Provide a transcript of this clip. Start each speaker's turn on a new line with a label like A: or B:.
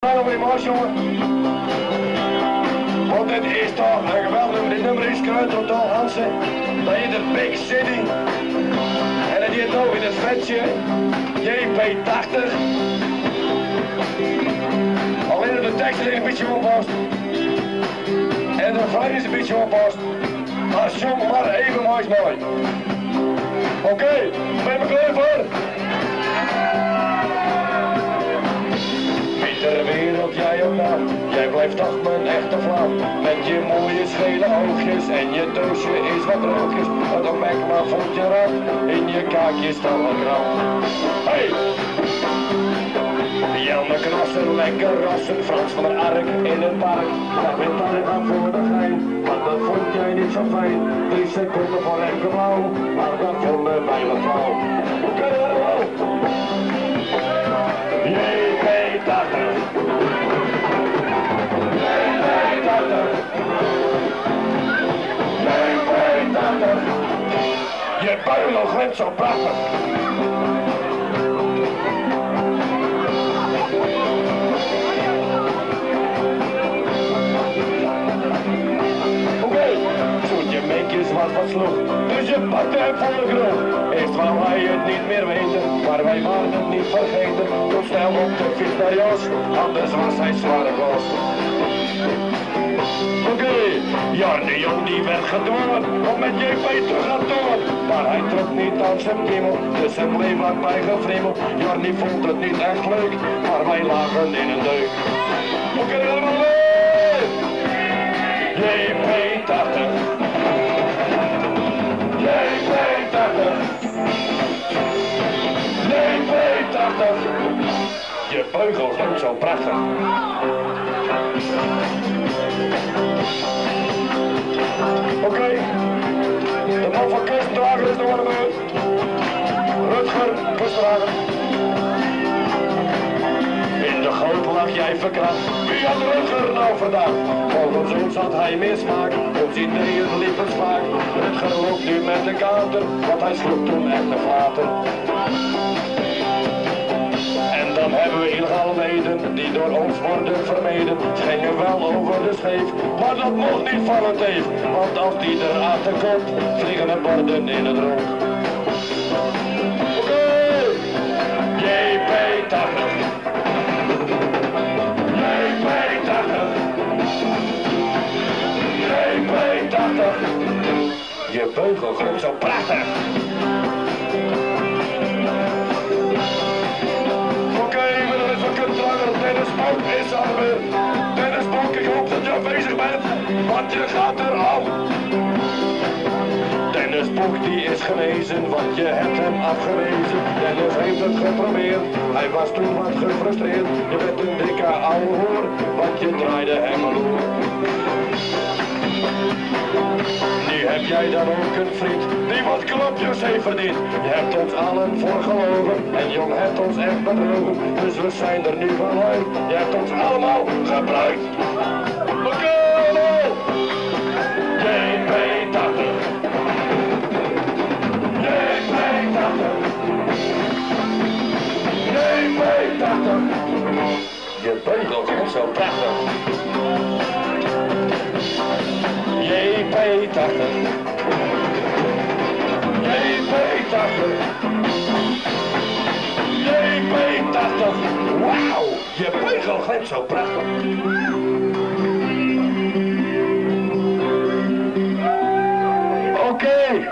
A: Hallo weer Mars, jongen. Want dit is toch een geweldig nummer. Dit nummer is kruid totaal Hansen. Dat heet het Big City. En dat heet ook in het vetje JP80. Alleen dat de tekst er een beetje oppast. En de refrein is een beetje oppast. Maar zong maar even mooi. Oké, ben je klaar voor? Ter wereld, jij ook nou, jij blijft toch mijn echte vrouw. Met je mooie schele oogjes en je doosje is wat rookjes. Wat een mek maar voelt je raak, in je kaakje staat wat grauw. Hey! Janne krassen, lekker rassen, Frans van der Ark in het park. Daar ben ik aan voor de gein, maar dat vond jij niet zo fijn. 3 seconden voor enkel blauw, maar dat vonden wij wat flauw. Oké, hallo! Je buil glimt zo prachtig. Oké, zoet je meekjes wat sloeg, dus je pakte hem voor de groep. Eerst wou hij het niet meer weten, maar wij waren het niet vergeten. Toen snel op de fiets naar Jos, anders was hij zware kos. Oké, Jan de Jong die werd gedwongen om met JP te gaan door. Maar hij trok niet aan zijn kiemel, dus hem bleef lang bij gefriemel. Jan die vond het niet echt leuk, maar wij lagen in een deuk. Oké, allemaal leuk! JP80. JP80. JP80. Je beugel glimt zo prachtig. Oké, de man van Kustdrager is nog aan de beurt. Rutger, Kustdrager. In de goot lag jij verkracht. Wie had Rutger nou vandaan? Volgens ons had hij meer smaak, ons ideeën liepen vaak. Rutger loopt nu met de kater, want hij sloeg toen echt de flater. En dan hebben we illegale leden die door ons worden vermeden. Ze gingen wel over de scheef, maar dat mocht niet van het teef. Want als die erachter komt, vliegen de borden in het rook. Oké, JP80. JP80. JP80. Je beugel glimt zo prachtig. Dennis Bonk is aan de beurt. Dennis Bonk, ik hoop dat je aanwezig bent, want je gaat er al. Dennis Bonk die is genezen, want je hebt hem afgewezen. Dennis heeft het geprobeerd, hij was toen wat gefrustreerd. Je bent een dikke ouwe hoer, want je draaide hem al door. Nu heb jij dan ook een vriend die wat klapjes heeft verdiend. Je hebt ons allen voor gelogen en jong hebt ons echt bedrogen. Dus we zijn er nu van uit, je hebt ons allemaal gebruikt. Oké, JP80. JP80. JP80. Je beugel is zo prachtig. JP80. JP80. JP80. Wauw, je beugel glimt zo prachtig. Oké.